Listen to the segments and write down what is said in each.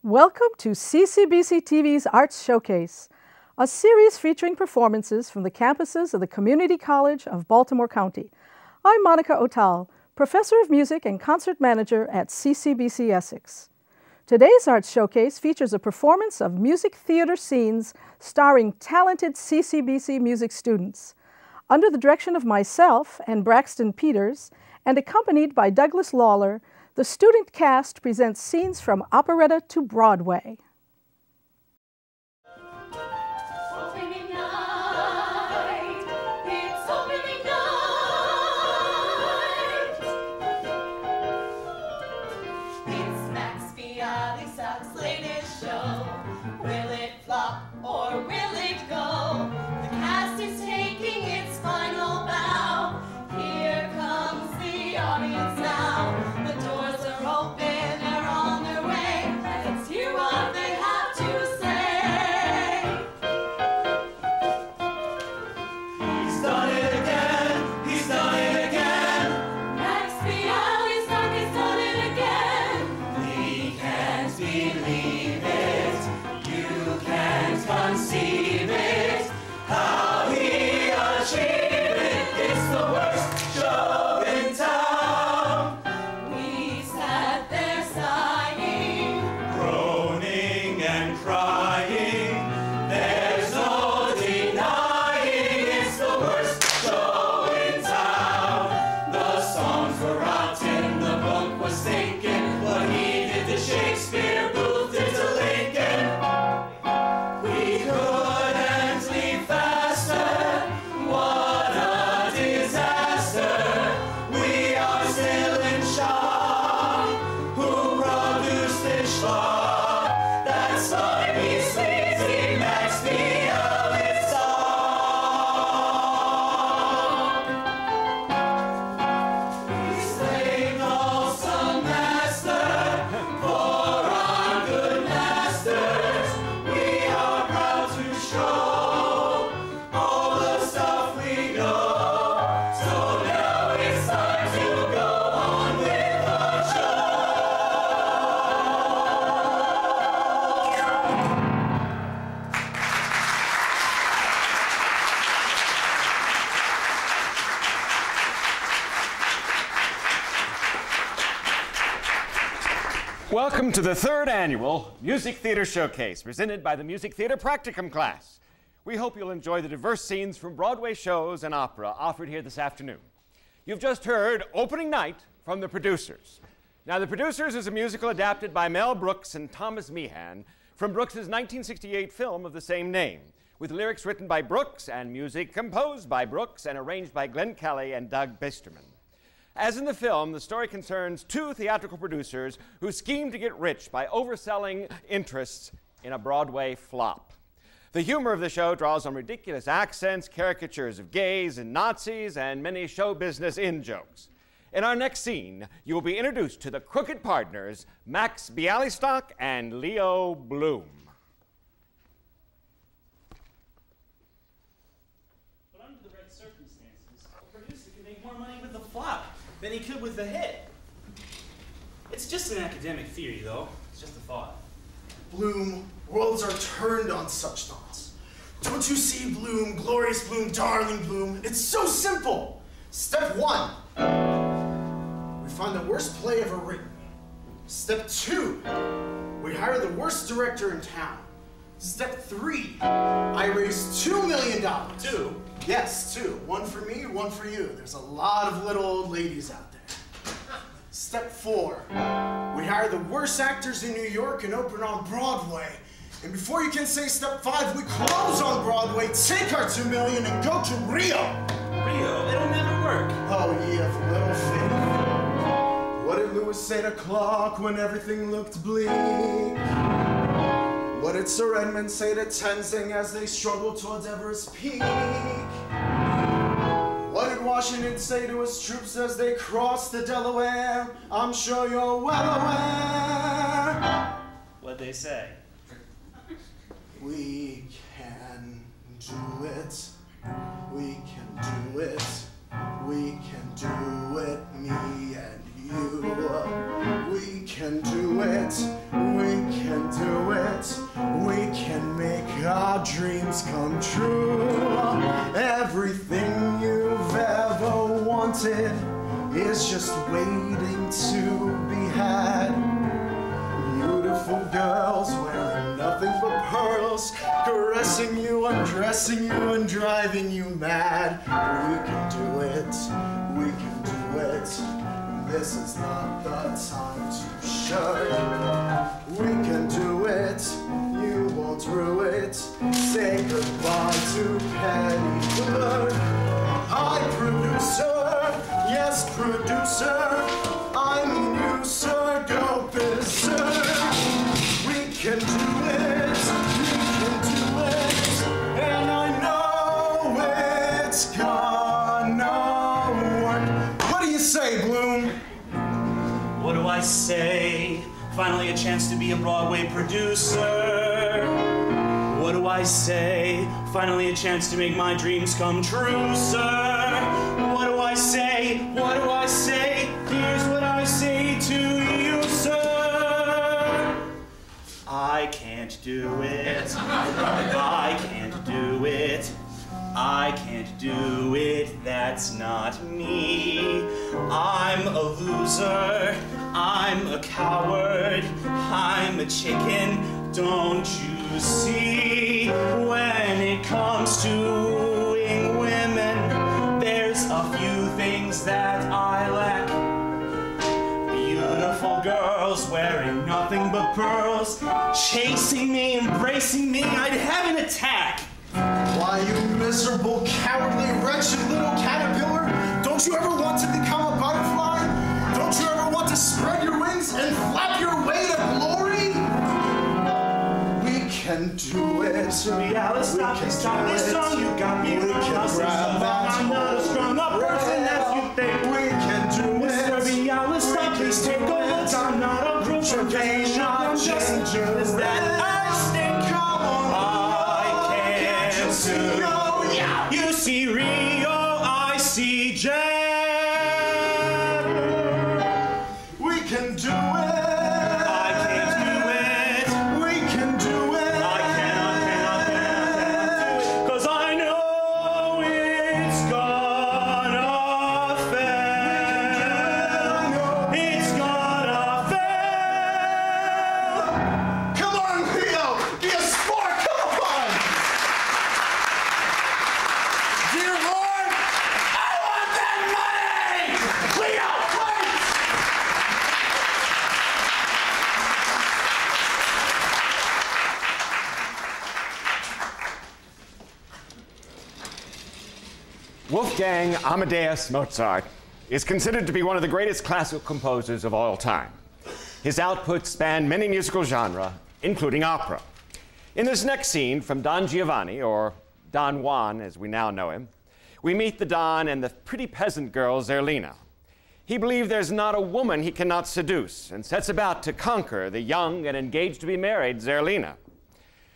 Welcome to CCBC TV's Arts Showcase, a series featuring performances from the campuses of the Community College of Baltimore County. I'm Monica Otal, Professor of Music and Concert Manager at CCBC Essex. Today's Arts Showcase features a performance of music theater scenes starring talented CCBC music students. Under the direction of myself and Braxton Peters, and accompanied by Douglas Lawler, the student cast presents scenes from operetta to Broadway. Welcome to the third annual Music Theater Showcase, presented by the Music Theater Practicum class. We hope you'll enjoy the diverse scenes from Broadway shows and opera offered here this afternoon. You've just heard Opening Night from The Producers. Now, The Producers is a musical adapted by Mel Brooks and Thomas Meehan from Brooks's 1968 film of the same name, with lyrics written by Brooks and music composed by Brooks and arranged by Glenn Kelly and Doug Bisterman. As in the film, the story concerns two theatrical producers who scheme to get rich by overselling interests in a Broadway flop. The humor of the show draws on ridiculous accents, caricatures of gays and Nazis, and many show business in-jokes. In our next scene, you will be introduced to the crooked partners, Max Bialystock and Leo Bloom. But under the right circumstances, a producer can make more money with the flop than he could with the hit. It's just an academic theory, though. It's just a thought. Bloom, worlds are turned on such thoughts. Don't you see, Bloom, glorious Bloom, darling Bloom? It's so simple. Step 1, we find the worst play ever written. Step 2, we hire the worst director in town. Step 3, I raise $2 million. 2? Yes, 2. One for me, one for you. There's a lot of little old ladies out there. Step 4, we hire the worst actors in New York and open on Broadway. And before you can say step 5, we close on Broadway, take our $2 million, and go to Rio. Rio? It'll never work. Oh, ye of little faith. What did Lewis say to Clark when everything looked bleak? What did Sir Edmund say to Tenzing as they struggled towards Everest Peak? What did Washington say to his troops as they crossed the Delaware? I'm sure you're well aware. What'd they say? We can do it. We can do it. We can do it, me and you. We can can do it, we can do it, we can make our dreams come true. Everything you've ever wanted is just waiting to be had. Beautiful girls wearing nothing but pearls, caressing you, undressing you, and driving you mad. We can do it, we can do it. This is not the time to shirk. We can do it, you won't rue it. Say goodbye to petty flirt. Hi, producer, yes, producer. I mean you, sir, go berserk. We can do it, and I know it's gonna work. What do you say, Bloom? What do I say? Finally a chance to be a Broadway producer. What do I say? Finally a chance to make my dreams come true, sir. What do I say? What do I say? Here's what I say to you, sir. I can't do it. I can't do it. I can't do it, that's not me. I'm a loser, I'm a coward, I'm a chicken, don't you see? When it comes to wooing women, there's a few things that I lack. Beautiful girls wearing nothing but pearls, chasing me, embracing me, I'd have an attack. Why, you miserable, cowardly, wretched little caterpillar? Don't you ever want to become a butterfly? Don't you ever want to spread your wings and flap your way to glory? We can do it. Alice, stop this song. You got me wrong. I'm not a strung-up person as you think. We can do it. Mr. Alice, stop, please take a look. I'm not a group of games. I'm just is that I stink. Come on. You see Rio, I see J. We can do it. I can't do it. We can do it. I cannot do it. 'Cause I know it's gonna fail. It's gonna fail. Come on, Rio. Be a sport. Come on. Dear Lord, I want that money! Leo, please! Wolfgang Amadeus Mozart is considered to be one of the greatest classical composers of all time. His output spanned many musical genres, including opera. In this next scene from Don Giovanni, or Don Juan as we now know him, we meet the Don and the pretty peasant girl Zerlina. He believes there's not a woman he cannot seduce and sets about to conquer the young and engaged to be married Zerlina.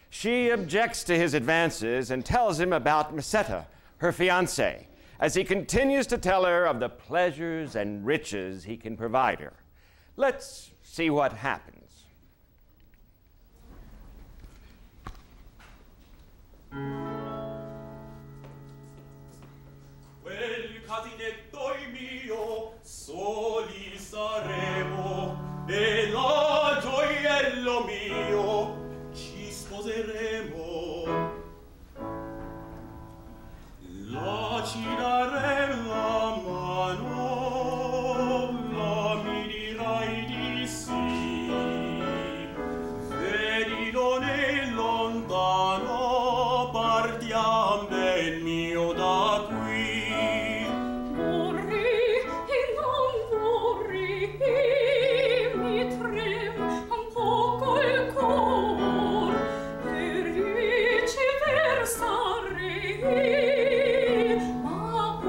She objects to his advances and tells him about Recital, her fiancé, as he continues to tell her of the pleasures and riches he can provide her. Let's see what happens. Quel casinetto mio soli saremo e la gioiello mio ci sposeremo. La ci darem la mano, la mi dirai di sì. Vedi non è lontano, partiam ben mio da qui. Vorrei e non vorrei, mi trem un poco il cor, per viceversare, ma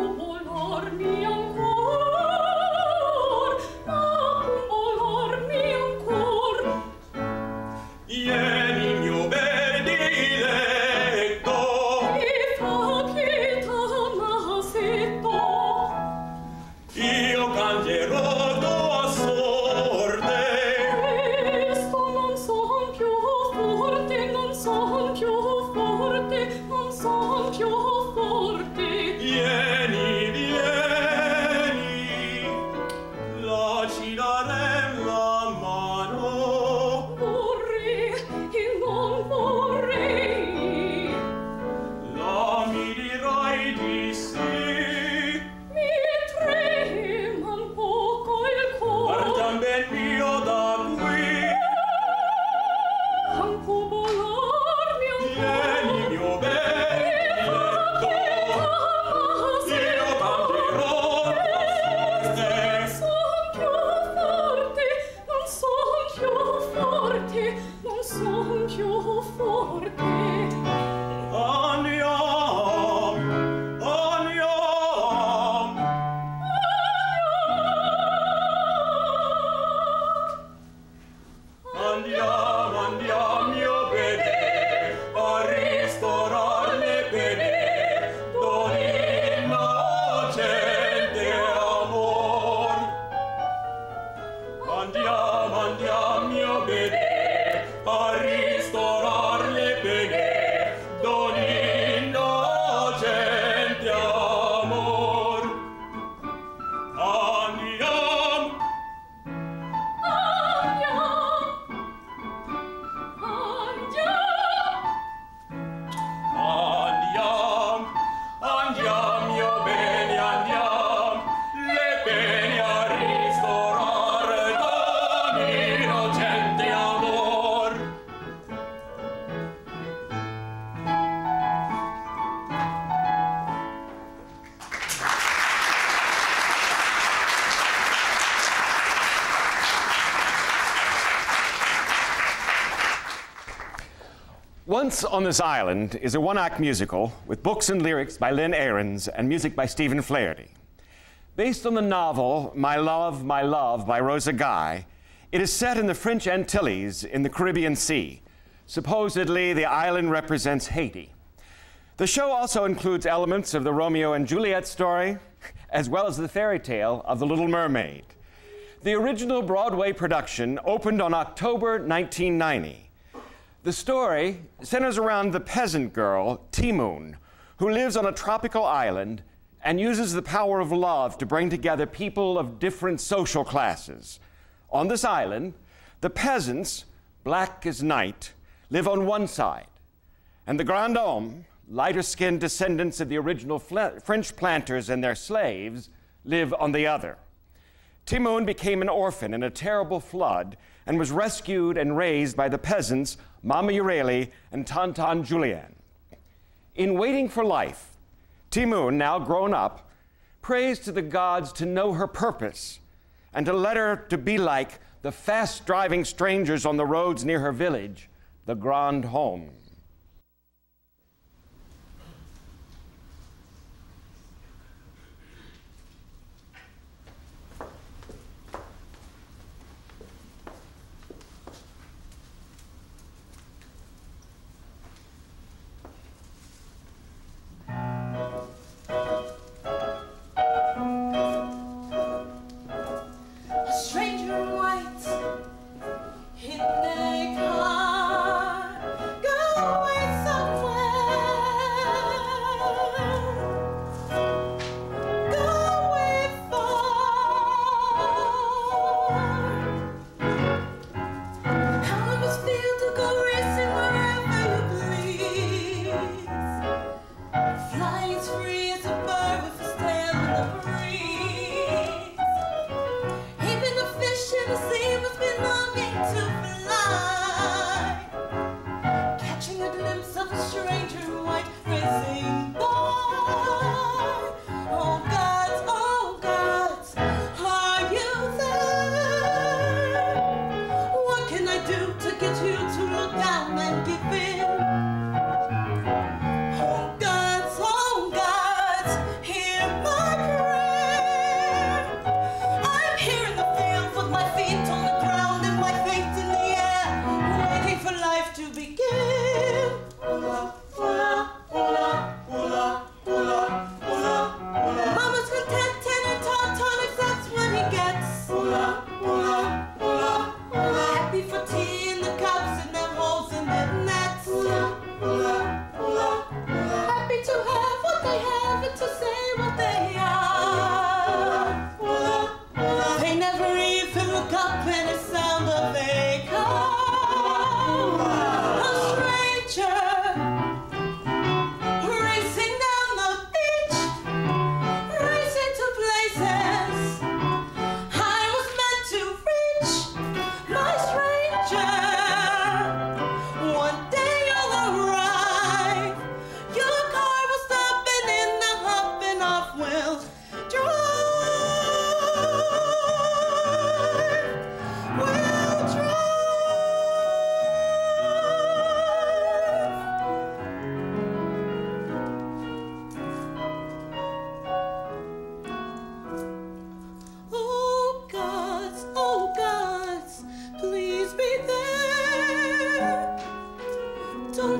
son più forte. Andiamo, andiamo. Andiamo, andiamo, mio bene, a ristorare le pene, don innocente amor. Andiamo, andiamo, mio bene, a ristorare le pene, don innocente amor. Andiamo. Andiamo, andiamo, mio bene, andiamo, le bene a ristorare don innocente amor. Once on This Island is a one-act musical with books and lyrics by Lynn Ahrens and music by Stephen Flaherty. Based on the novel My Love, by Rosa Guy, it is set in the French Antilles in the Caribbean Sea. Supposedly, the island represents Haiti. The show also includes elements of the Romeo and Juliet story, as well as the fairy tale of The Little Mermaid. The original Broadway production opened on October 1990. The story centers around the peasant girl, Timoon, who lives on a tropical island and uses the power of love to bring together people of different social classes. On this island, the peasants, black as night, live on one side, and the grand hommes, lighter-skinned descendants of the original French planters and their slaves, live on the other. Timoon became an orphan in a terrible flood and was rescued and raised by the peasants Mama Ureli and Tonton Julien. In waiting for life, Timoon, now grown up, prays to the gods to know her purpose and to let her to be like the fast-driving strangers on the roads near her village, the Grand Home.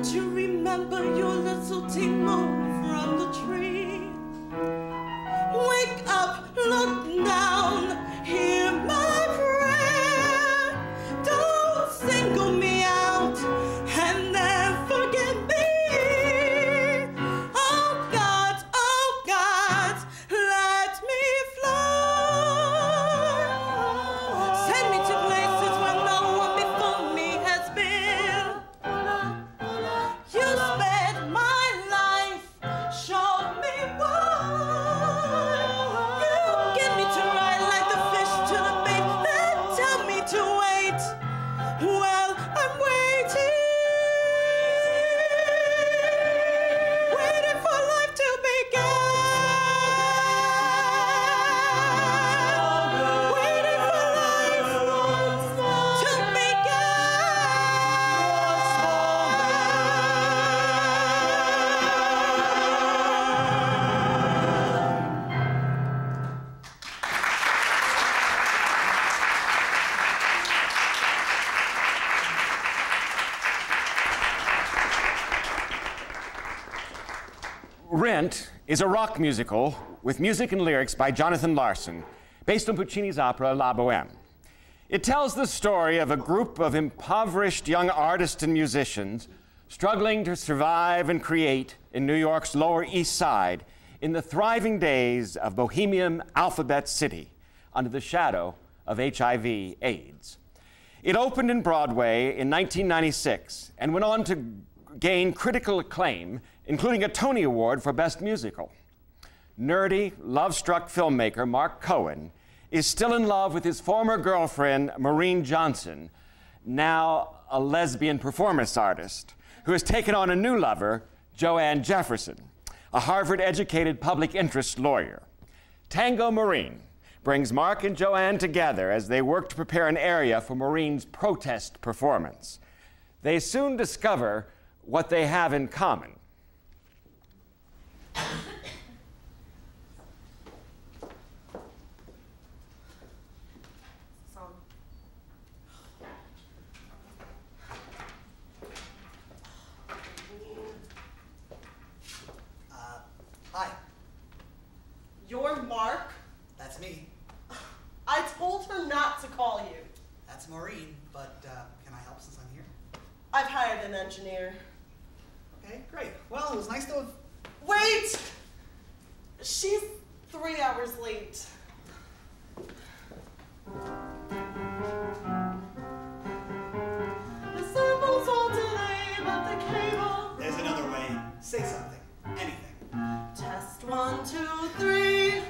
Don't you remember your little tingle from the tree? Wake up, look down, hear my prayer. Don't single me out and then forget me. Oh God, let me fly. Send me to places where no one before me has been. You spared my life, showed me why. You get me to ride like the fish to the bait, then tell me to wait. Well, I'm waiting, waiting for life to begin. Waiting for life to Rent is a rock musical with music and lyrics by Jonathan Larson, based on Puccini's opera La Bohème. It tells the story of a group of impoverished young artists and musicians struggling to survive and create in New York's Lower East Side in the thriving days of Bohemian Alphabet City under the shadow of HIV/AIDS. It opened in Broadway in 1996 and went on to gain critical acclaim, including a Tony Award for Best Musical. Nerdy, love-struck filmmaker Mark Cohen is still in love with his former girlfriend, Maureen Johnson, now a lesbian performance artist, who has taken on a new lover, Joanne Jefferson, a Harvard-educated public interest lawyer. Tango Maureen brings Mark and Joanne together as they work to prepare an area for Maureen's protest performance. They soon discover what they have in common. Hi. You're Mark? That's me. I told her not to call you. That's Maureen, but can I help since I'm here? I've hired an engineer. Okay, great. Well, it was nice to have... Wait! She's 3 hours late. The sample's all today, but the cable... There's another way. Say something. Anything. Test 1, 2, 3.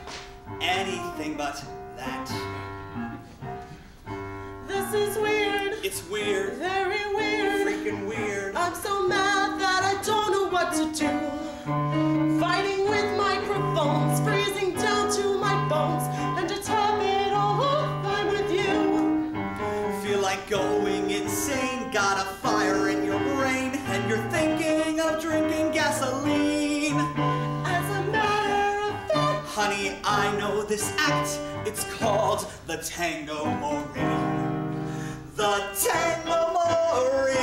Anything but that. This is weird. It's weird. Very weird. Freaking weird. I'm so mad that I don't know what to do. Fighting with microphones, freezing down to my bones, and to top it all off, I'm with you. Feel like going insane. Got a fire in your brain, and you're thinking of drinking gasoline. As a matter of fact, Honey, I know this act. It's called the Tango Maureen. The Tango Maureen.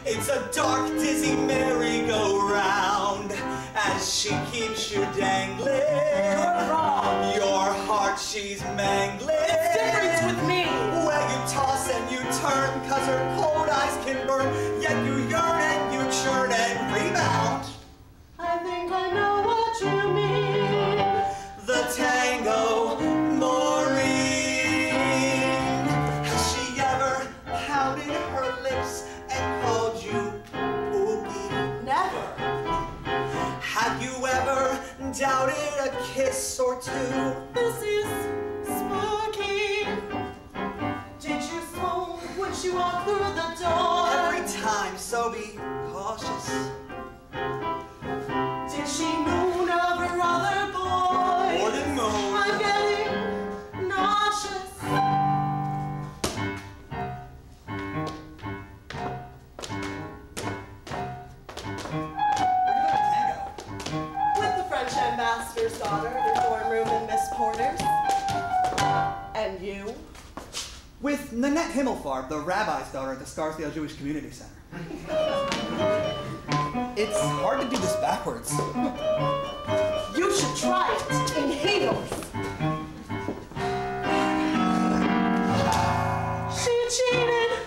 It's a dark, dizzy merry-go-round as she keeps you dangling. You're wrong. Your heart she's mangling. It's different with me. Well, you toss and you turn, 'cause her cold eyes can burn. Yet you yearn and you churn and rebound. I think I know what you mean. The Tango Maureen. Has she ever pounded her lips and called you Oogie? Never. Have you ever doubted a kiss or two? This is spooky. Did you swoon when she walked through the door? Every time, so be cautious. Did she moon over other boys? More than moon. I'm getting nauseous. With the French ambassador's daughter, your dorm room and Miss Porter's. And you? With Nanette. Annette Himmelfarb, the rabbi's daughter at the Scarsdale Jewish Community Center. It's hard to do this backwards. You should try it in heels.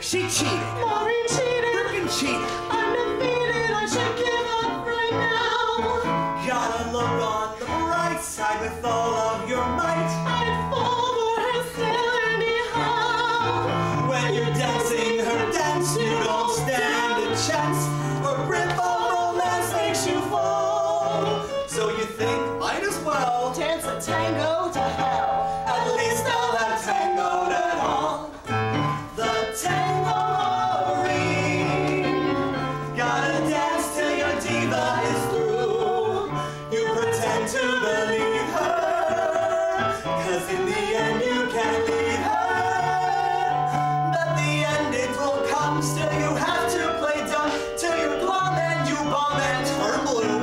She cheated. Maureen cheated. Frickin' cheated. I'm defeated. I should give up right now. Gotta look on the bright side with all of your might. I'd fall for her still anyhow. When you're dancing her dance, you don't stand a chance. A rip of romance makes you fall. So you think, might as well Dance a tango to hell. At least I'll have tangoed at all. The tango ring. Gotta dance till your diva is through. You pretend to believe her, 'cause in the end you can't leave her. But the end it will come, still you have to play dumb till you're glum and you bomb and turn blue.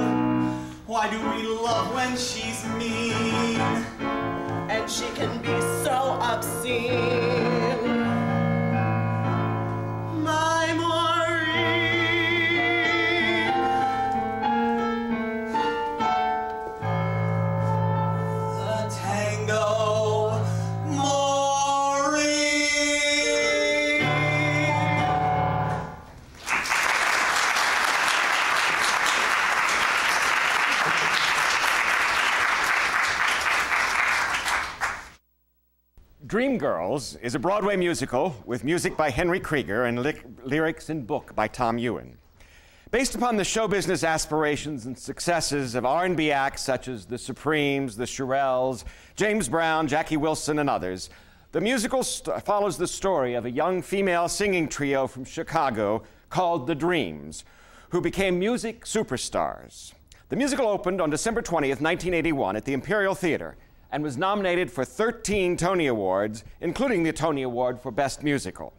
Why do we love when she's mean? And she can be so obscene. My Maureen. The tango Maureen. Dreamgirls is a Broadway musical with music by Henry Krieger and lyrics and book by Tom Ewan. Based upon the show business aspirations and successes of R&B acts such as the Supremes, the Shirelles, James Brown, Jackie Wilson, and others, the musical follows the story of a young female singing trio from Chicago called the Dreams, who became music superstars. The musical opened on December 20th, 1981 at the Imperial Theater and was nominated for 13 Tony Awards, including the Tony Award for Best Musical.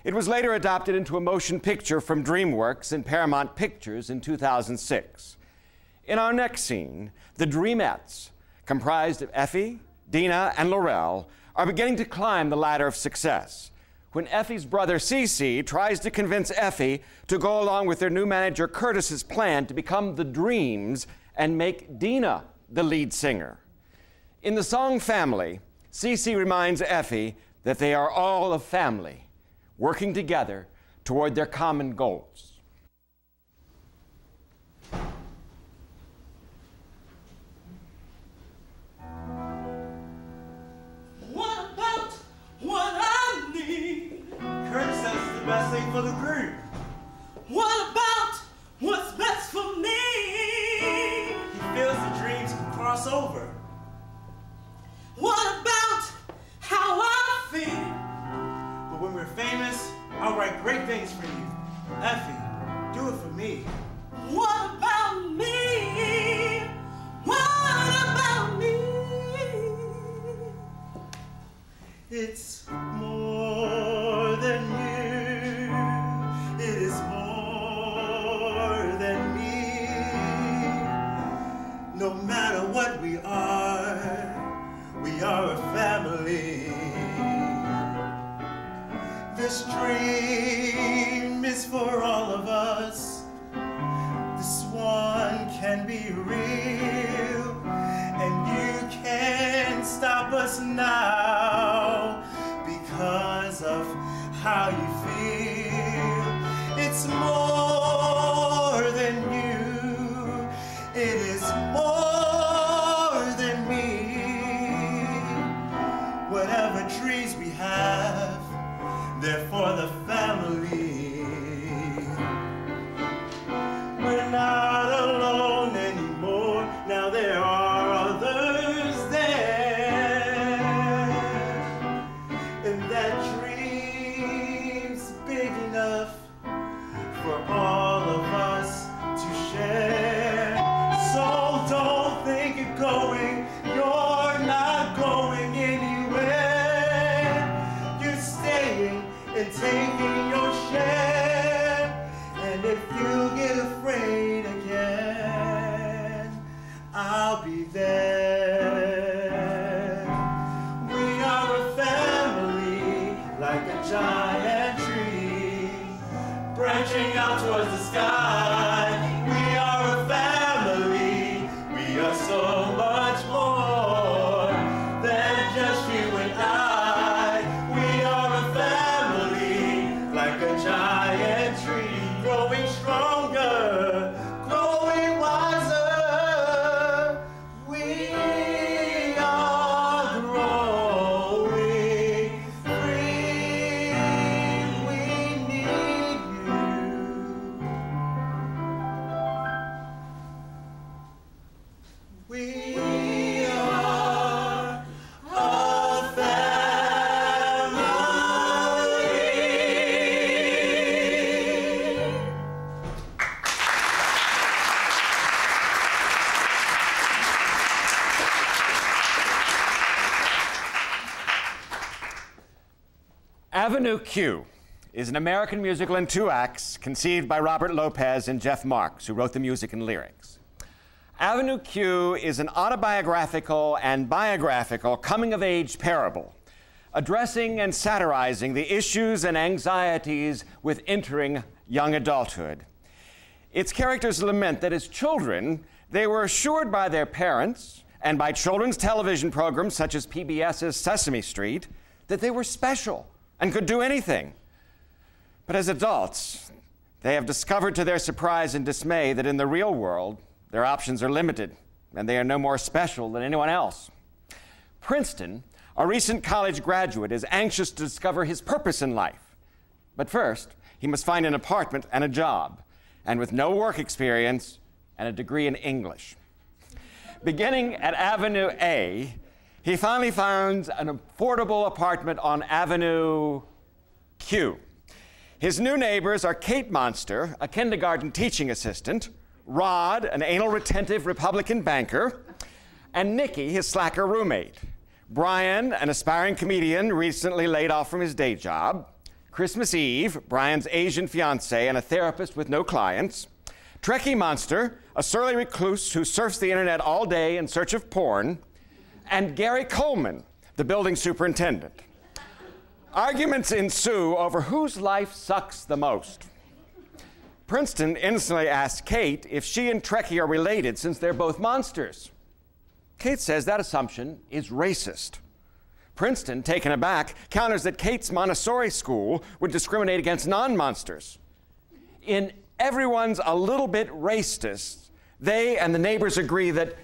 It was later adapted into a motion picture from DreamWorks and Paramount Pictures in 2006. In our next scene, the Dreamettes, comprised of Effie, Dina, and Laurel, are beginning to climb the ladder of success. When Effie's brother Cece tries to convince Effie to go along with their new manager Curtis's plan to become the Dreams and make Dina the lead singer. In the song Family, Cece reminds Effie that they are all a family, working together toward their common goals. What about what I need? Curtis says it's the best thing for the group. What about what's best for me? He feels the dreams can cross over. What about how I feel? But when we're famous, I'll write great things for you. Effie, do it for me. What about me? What about me? It's more than you. It is more than me. No matter what we are a family. This dream is for all of us. This one can be real, and you can't stop us now because of how you feel. It's more than you. It is more than me. Whatever dreams we have, they're for the family. We're not alone anymore. Now there are others there. And that dream's big enough for all of us to share. So don't think you're going. You're not going anywhere. You're staying and taking your share. And if you get afraid again, I'll be there. We are a family, like a giant towards the sky. We are a family. We are so much more than just you and I. We are a family, like a giant tree, growing stronger, growing wiser. We are growing free. We need you. We are a family. Avenue Q is an American musical in 2 acts conceived by Robert Lopez and Jeff Marks, who wrote the music and lyrics. Avenue Q is an autobiographical and biographical coming-of-age parable, addressing and satirizing the issues and anxieties with entering young adulthood. Its characters lament that as children, they were assured by their parents and by children's television programs such as PBS's Sesame Street that they were special and could do anything. But as adults, they have discovered to their surprise and dismay that in the real world, their options are limited and they are no more special than anyone else. Princeton, a recent college graduate, is anxious to discover his purpose in life. But first, he must find an apartment and a job, and with no work experience and a degree in English. Beginning at Avenue A, he finally finds an affordable apartment on Avenue Q. His new neighbors are Kate Monster, a kindergarten teaching assistant, Rod, an anal-retentive Republican banker, and Nikki, his slacker roommate. Brian, an aspiring comedian recently laid off from his day job. Christmas Eve, Brian's Asian fiancée and a therapist with no clients. Trekkie Monster, a surly recluse who surfs the internet all day in search of porn. And Gary Coleman, the building superintendent. Arguments ensue over whose life sucks the most. Princeton instantly asks Kate if she and Trekkie are related since they're both monsters. Kate says that assumption is racist. Princeton, taken aback, counters that Kate's Montessori school would discriminate against non-monsters. In Everyone's a Little Bit Racist, they and the neighbors agree that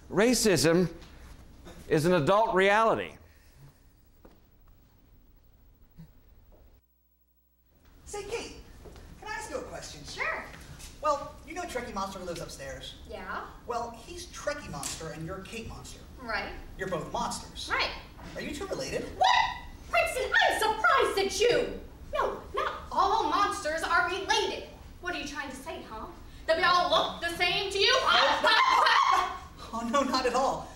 racism is an adult reality. Say, Kate, can I ask you a question? Sure. Well, you know Trekkie Monster who lives upstairs? Yeah. Well, he's Trekkie Monster and you're Kate Monster. Right. You're both monsters. Right. Are you two related? What? Princeton, I'm surprised at you. No, not all monsters are related. What are you trying to say, huh? That we all look the same to you? Oh, no, not at all.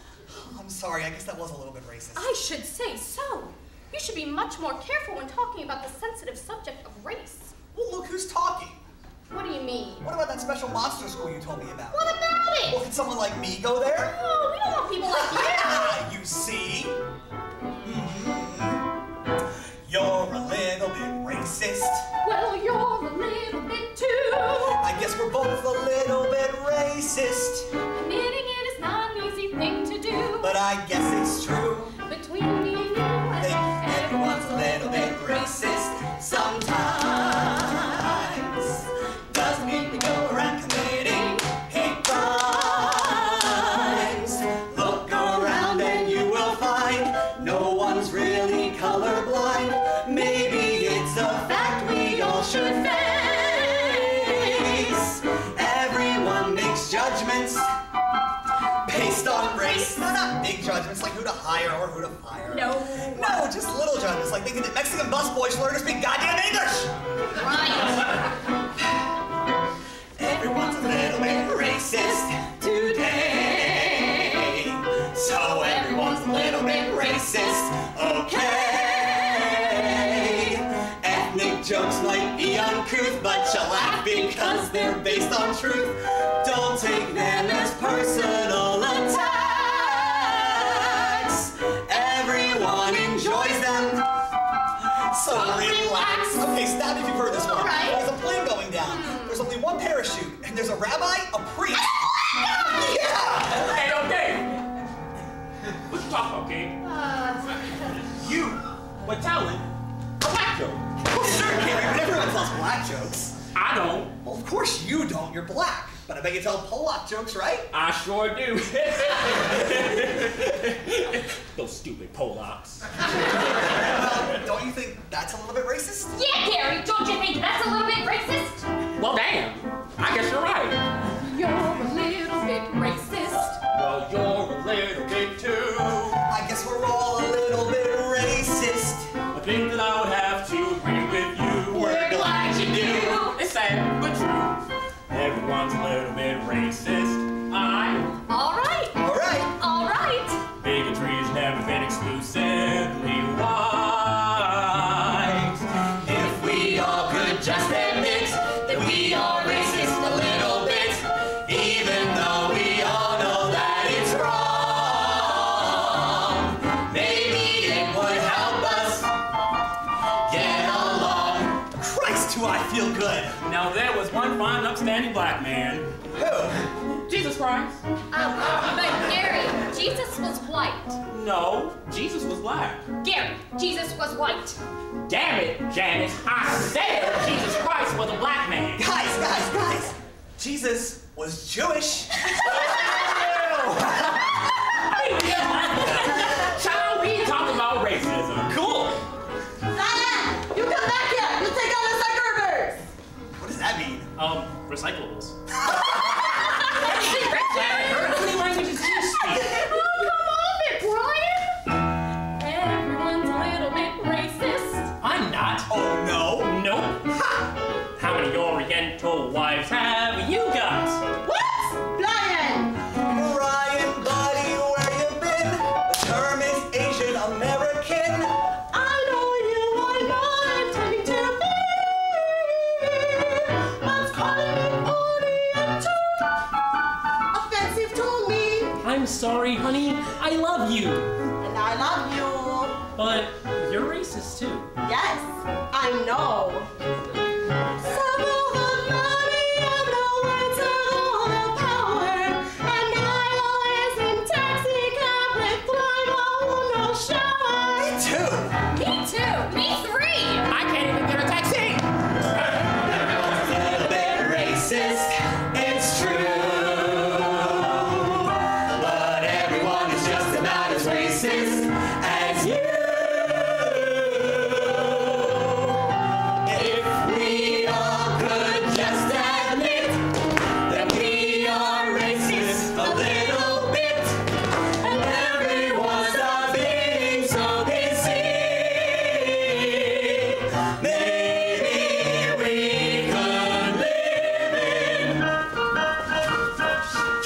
I'm sorry, I guess that was a little bit racist. I should say so. You should be much more careful when talking about the sensitive subject of race. Well, look who's talking. What do you mean? What about that special monster school you told me about? What about it? Well, can someone like me go there? No, we don't want people like you. You see? You're a little bit racist. Well, you're a little bit too. I guess we're both a little bit racist. Admitting it is not an easy thing to do. But I guess it's true. Between me and you, I Think everyone's a little bit racist sometimes. Doesn't mean we go around committing hate crimes. Look around and you will find no one's really colorblind. Maybe it's a fact we all should face. Everyone makes judgments based on race. No, not big judgments like who to hire or who to fire. No. No, just little judgments like thinking that Mexican busboys should learn to speak goddamn English. Right. Everyone's a little bit racist today. So everyone's a little bit racist, okay. Ethnic jokes might be uncouth, but you laugh because they're based on truth. Don't take them as personal attacks. Everyone enjoys them. So relax. Okay, stop if you've heard this one. All right. There's a plane going down. There's only there's a rabbi, a priest. Yeah! Hey, okay. What you talking about, Gabe? You were telling a black joke. Well, sure, Gary, but everyone tells black jokes. I don't. Well, of course you don't. You're black. But I bet you tell Polak jokes, right? I sure do. Those stupid Polacks. Well, don't you think that's a little bit racist? Yeah, Gary, don't you think that's a little bit racist? Well, damn. I guess you're right. You're a little bit racist. Well, you're a little bit too. I guess we're all a little bit racist. I think that I would have to agree with you. We're glad you do. It's sad, but true. Everyone's a little bit racist. All right. All right. All right. Bigotry's never been exclusively white. If we all could just admit that we are racist a little bit, even though we all know that it's wrong, maybe it would help us get along. Christ, do I feel good. Now there was one fine, upstanding black man. Who? Jesus Christ. But Gary, Jesus was white. No, Jesus was black. Gary, Jesus was white. Damn it, Janice. I said Jesus Christ was a black man. Guys. Jesus was Jewish. Child, we talking about racism. Cool. Diane, you come back here. You take out the suckers. What does that mean? Recyclables. How many languages do you speak? Oh, come off it, Brian! Everyone's a little bit racist. I'm not. Oh, no? Nope. Ha! How many Oriental wives have you got? What? Brian! Brian, buddy, where you been? The term is Asian American. I know you are not intending to be. But calling it Oriental offensive to me. I'm sorry, honey. I love you. And I love you. But you're racist too. Yes, I know. Some of the money and the words of all the power. And I always in taxi cab with driver who no shower. Me too. Me too. Me three. I can't even get a taxi. A little bit racist, it's true. But everyone is just about as racist as you. If we all could just admit that we are racist a little bit, and everyone stop being so PC, maybe we could live in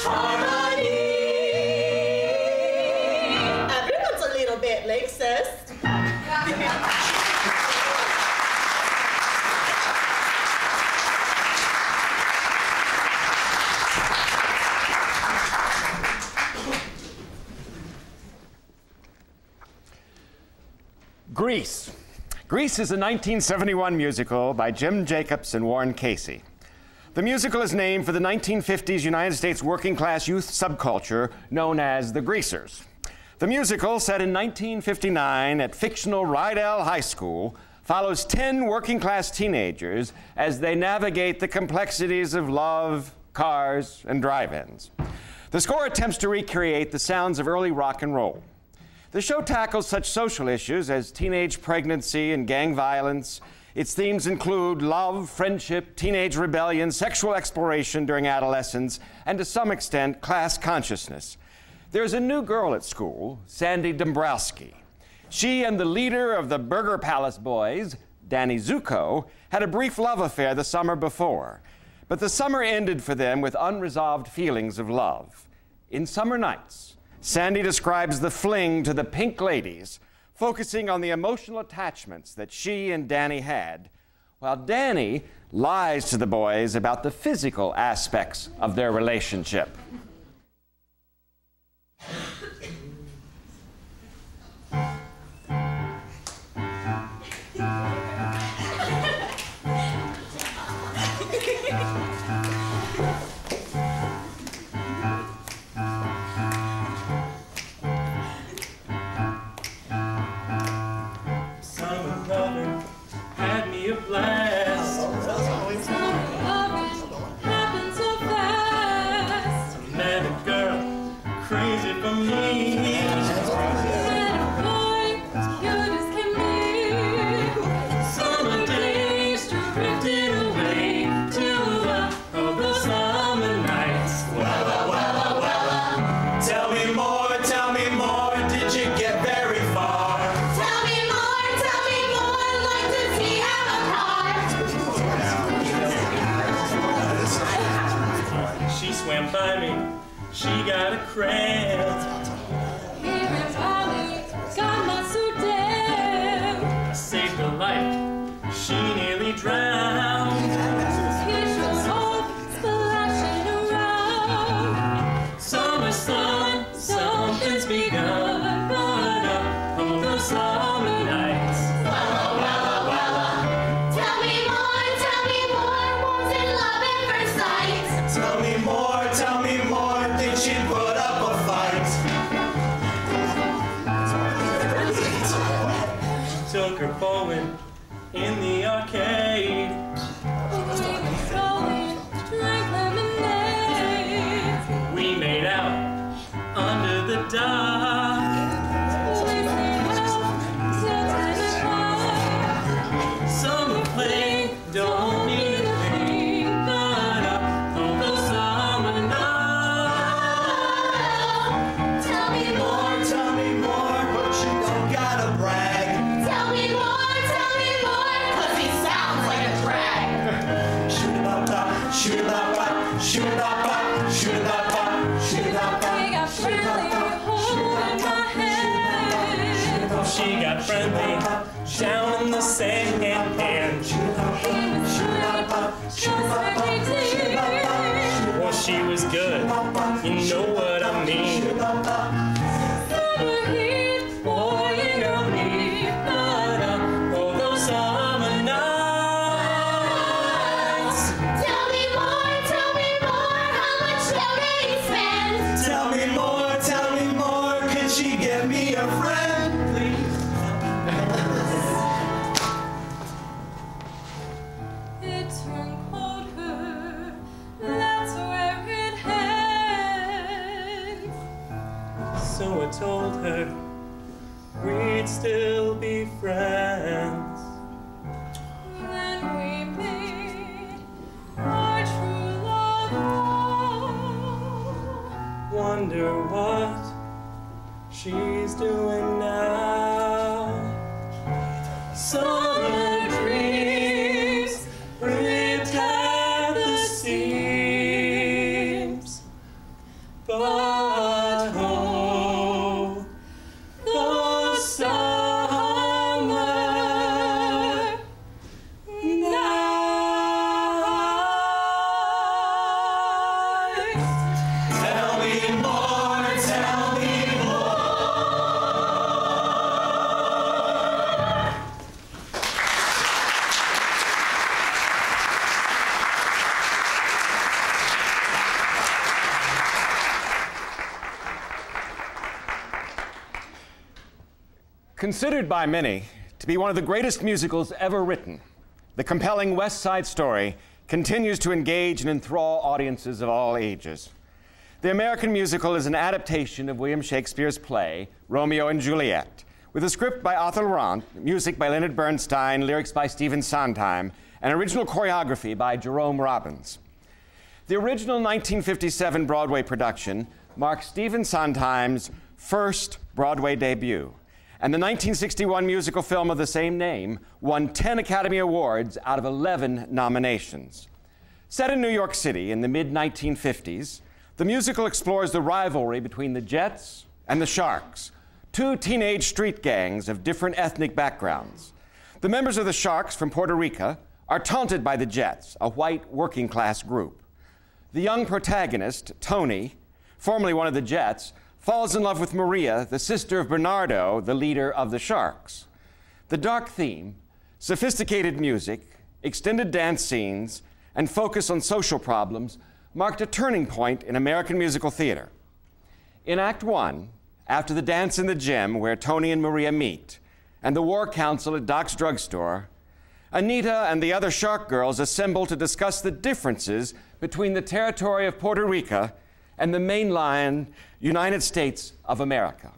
harmony. Everyone's a little bit racist. Grease. Grease is a 1971 musical by Jim Jacobs and Warren Casey. The musical is named for the 1950s United States working class youth subculture known as the Greasers. The musical, set in 1959 at fictional Rydell High School, follows 10 working class teenagers as they navigate the complexities of love, cars, and drive-ins. The score attempts to recreate the sounds of early rock and roll. The show tackles such social issues as teenage pregnancy and gang violence. Its themes include love, friendship, teenage rebellion, sexual exploration during adolescence, and to some extent, class consciousness. There's a new girl at school, Sandy Dombrowski. She and the leader of the Burger Palace Boys, Danny Zuko, had a brief love affair the summer before. But the summer ended for them with unresolved feelings of love. In Summer Nights, Sandy describes the fling to the Pink Ladies, focusing on the emotional attachments that she and Danny had, while Danny lies to the boys about the physical aspects of their relationship. drifted away to the summer nights. Tell me more, did you get very far? Tell me more, I'd like to see how She swam by me, she got a cramp. Here in Bali, got my suit down. I saved her life, she nearly drowned. Here's your hope, splashing around. Summer sun, something's begun. But on those summer nights. Tell me more, was it love at first sight? Tell me more, did she put up a fight? Took her bowling in the arcade. We were going, drank lemonade. We made out under the dock. Listening out till 10 o'clock. Summer play, don't need a thing. But on those summer nights. Tell me more, but you don't gotta brag. tell me more, cause he sounds like a drag. Shoot-a-bop-bop, shoot-a-bop-bop, shoot-a-bop-bop, shoot-a-bop-bop, shoot-a-bop-bop. We got friendly, holding my hand. She got friendly down in the sand. He was sweet, just like 18. Well, she was good, you know what I mean. Summer heat, pouring on me. But all those summer nights. Tell me more, how much dough did he spend? Tell me more, can she get me a friend, please? It turned colder, that's where it ends. So I told her we'd still be friends. Then we made our true love vow. Wonder what she's doing now. Summer dreams ripped at the seams. But oh, those summer nights. Tell me more, Considered by many to be one of the greatest musicals ever written, the compelling West Side Story continues to engage and enthrall audiences of all ages. The American musical is an adaptation of William Shakespeare's play, Romeo and Juliet, with a script by Arthur Laurent, music by Leonard Bernstein, lyrics by Stephen Sondheim, and original choreography by Jerome Robbins. The original 1957 Broadway production marks Stephen Sondheim's first Broadway debut, and the 1961 musical film of the same name won 10 Academy Awards out of 11 nominations. Set in New York City in the mid-1950s, the musical explores the rivalry between the Jets and the Sharks, two teenage street gangs of different ethnic backgrounds. The members of the Sharks from Puerto Rico are taunted by the Jets, a white working-class group. The young protagonist, Tony, formerly one of the Jets, falls in love with Maria, the sister of Bernardo, the leader of the Sharks. The dark theme, sophisticated music, extended dance scenes, and focus on social problems marked a turning point in American musical theater. In Act One, after the dance in the gym where Tony and Maria meet, and the war council at Doc's drugstore, Anita and the other Shark girls assemble to discuss the differences between the territory of Puerto Rico and the mainland United States of America.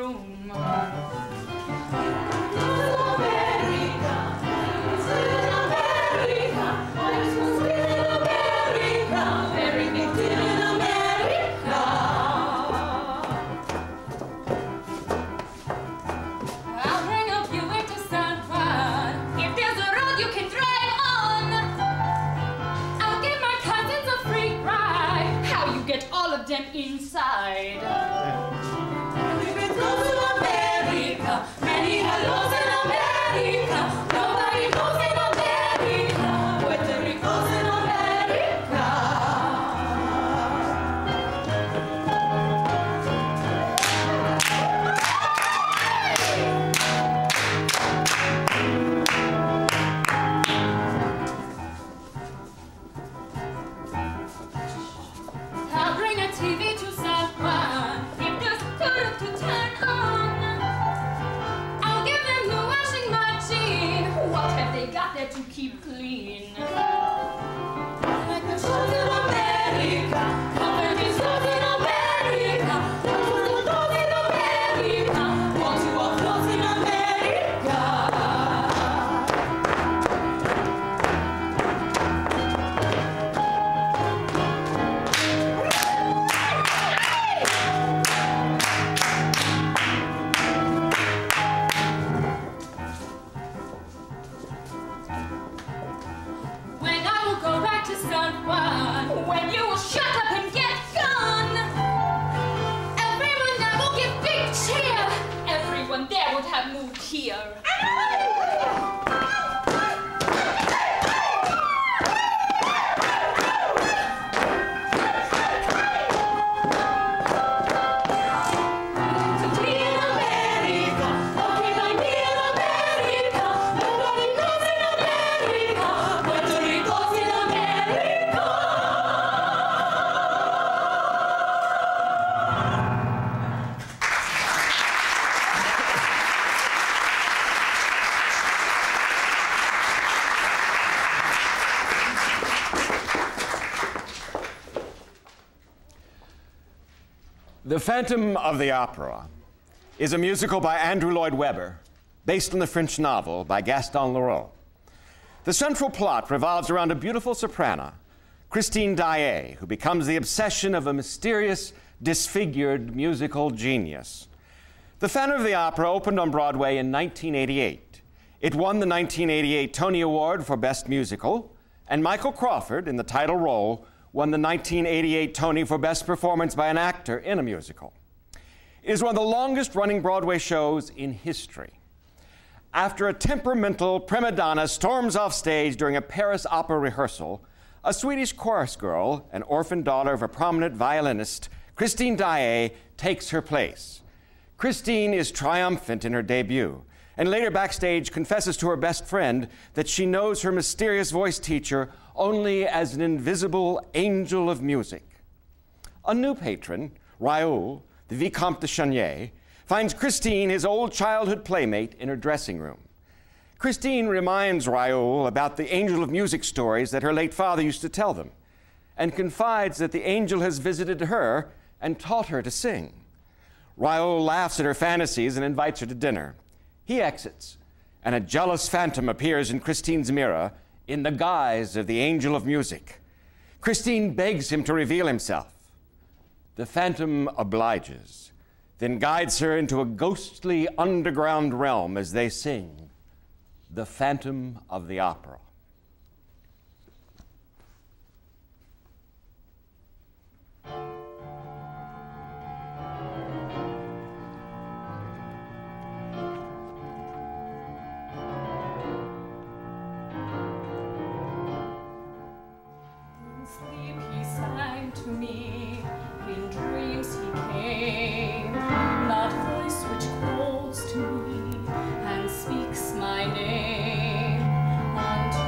room. I'll bring a Buick to San Juan. If there's a road you can drive on, I'll give my cousins a free ride. How you get all of them inside? Everybody goes to America. Many hellos in America. Nobody goes in America. Puerto Rico's in America. I'll bring a TV to San Juan. If there's food to turn on, I'll give them the washing machine. What have they got there to keep clean? Like the shows in America, comedy shows in America, those in America, want to walk close in America. When I will go back to San Juan, when you will shut up and get gone, everyone there will give big cheer. Everyone there would have moved here. To be in America, okay, my dear America, nobody knows in America, Puerto Rico's in America. The Phantom of the Opera is a musical by Andrew Lloyd Webber, based on the French novel by Gaston Leroux. The central plot revolves around a beautiful soprano, Christine Daae, who becomes the obsession of a mysterious, disfigured musical genius. The Phantom of the Opera opened on Broadway in 1988. It won the 1988 Tony Award for Best Musical, and Michael Crawford, in the title role, won the 1988 Tony for Best Performance by an Actor in a Musical. It is one of the longest-running Broadway shows in history. After a temperamental prima donna storms off stage during a Paris opera rehearsal, a Swedish chorus girl, an orphan daughter of a prominent violinist, Christine Daae, takes her place. Christine is triumphant in her debut, and later backstage confesses to her best friend that she knows her mysterious voice teacher only as an invisible angel of music. A new patron, Raoul, the Vicomte de Chenier, finds Christine, his old childhood playmate, in her dressing room. Christine reminds Raoul about the angel of music stories that her late father used to tell them, and confides that the angel has visited her and taught her to sing. Raoul laughs at her fantasies and invites her to dinner. He exits, and a jealous phantom appears in Christine's mirror in the guise of the angel of music. Christine begs him to reveal himself. The phantom obliges, then guides her into a ghostly underground realm as they sing The Phantom of the Opera. In sleep he sang to me, in dreams he came, that voice which calls to me and speaks my name unto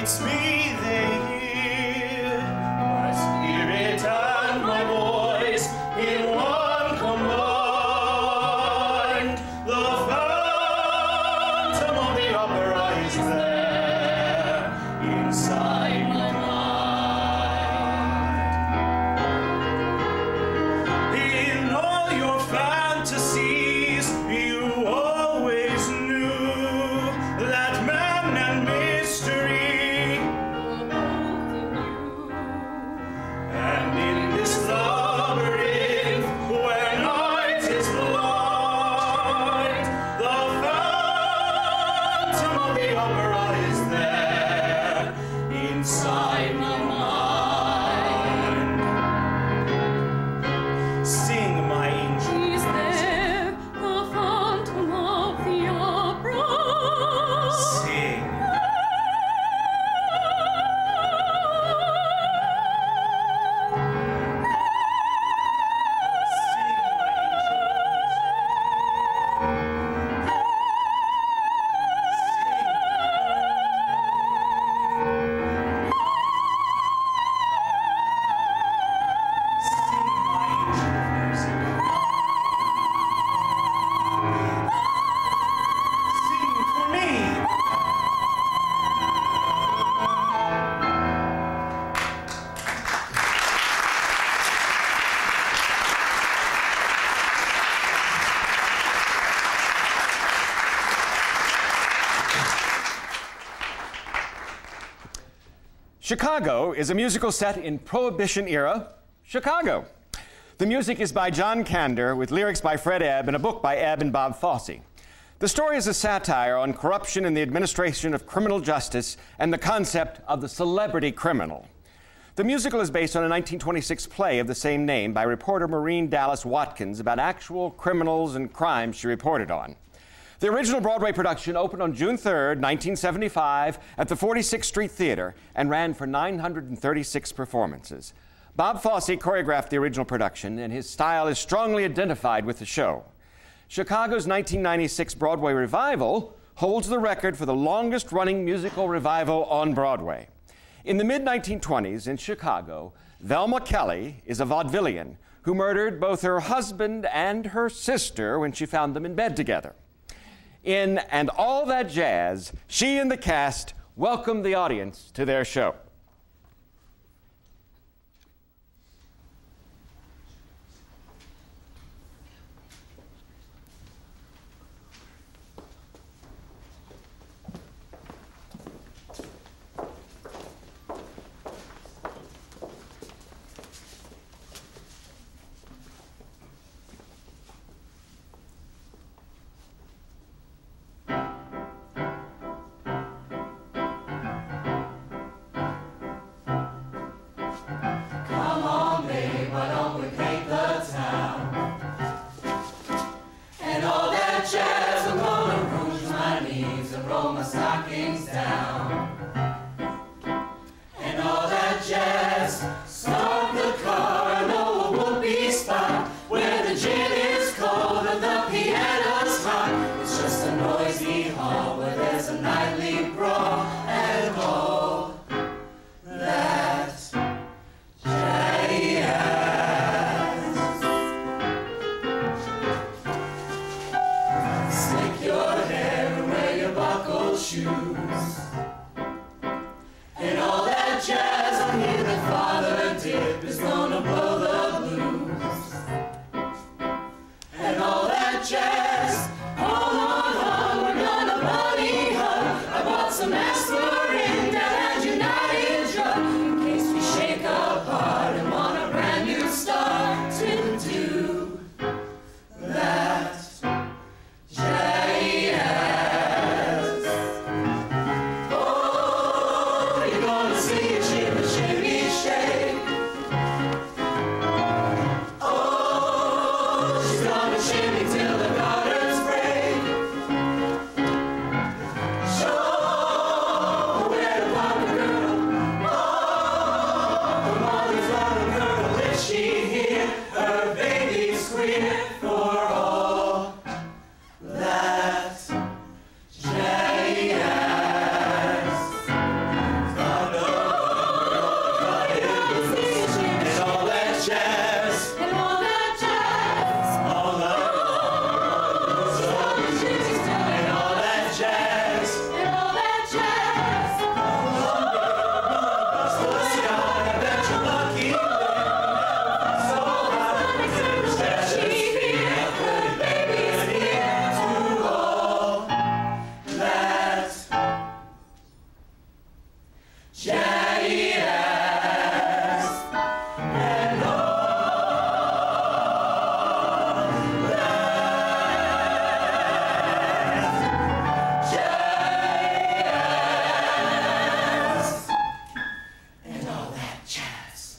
it's me they hear, my spirit and my voice in one combined. The phantom of the opera is there inside my mind. In all your fantasies, you always knew that man and mystery. And in this labyrinth, where night is blind, the phantom of the opera is there inside my mind. Sing, my angel. Is there a phantom of the opera? Sing. Sing for me. Chicago is a musical set in Prohibition-era Chicago. The music is by John Kander, with lyrics by Fred Ebb and a book by Ebb and Bob Fosse. The story is a satire on corruption in the administration of criminal justice and the concept of the celebrity criminal. The musical is based on a 1926 play of the same name by reporter Maureen Dallas Watkins about actual criminals and crimes she reported on. The original Broadway production opened on June 3rd, 1975 at the 46th Street Theater and ran for 936 performances. Bob Fosse choreographed the original production, and his style is strongly identified with the show. Chicago's 1996 Broadway revival holds the record for the longest-running musical revival on Broadway. In the mid-1920s in Chicago, Velma Kelly is a vaudevillian who murdered both her husband and her sister when she found them in bed together. In And All That Jazz, she and the cast welcomed the audience to their show. Chatty ass, and all that chatty ass, and all that jazz.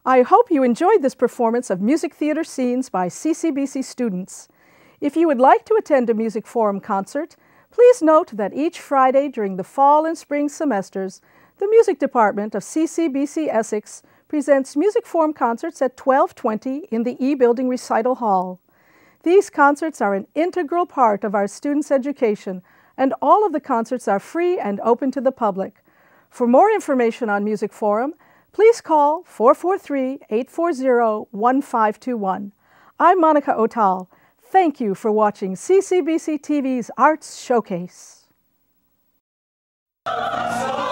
I hope you enjoyed this performance of music theater scenes by CCBC students. If you would like to attend a Music Forum concert, please note that each Friday during the fall and spring semesters, the music department of CCBC Essex presents Music Forum concerts at 12:20 in the E Building Recital Hall. These concerts are an integral part of our students' education, and all of the concerts are free and open to the public. For more information on Music Forum, please call 443-840-1521. I'm Monica Otal. Thank you for watching CCBC TV's Arts Showcase. So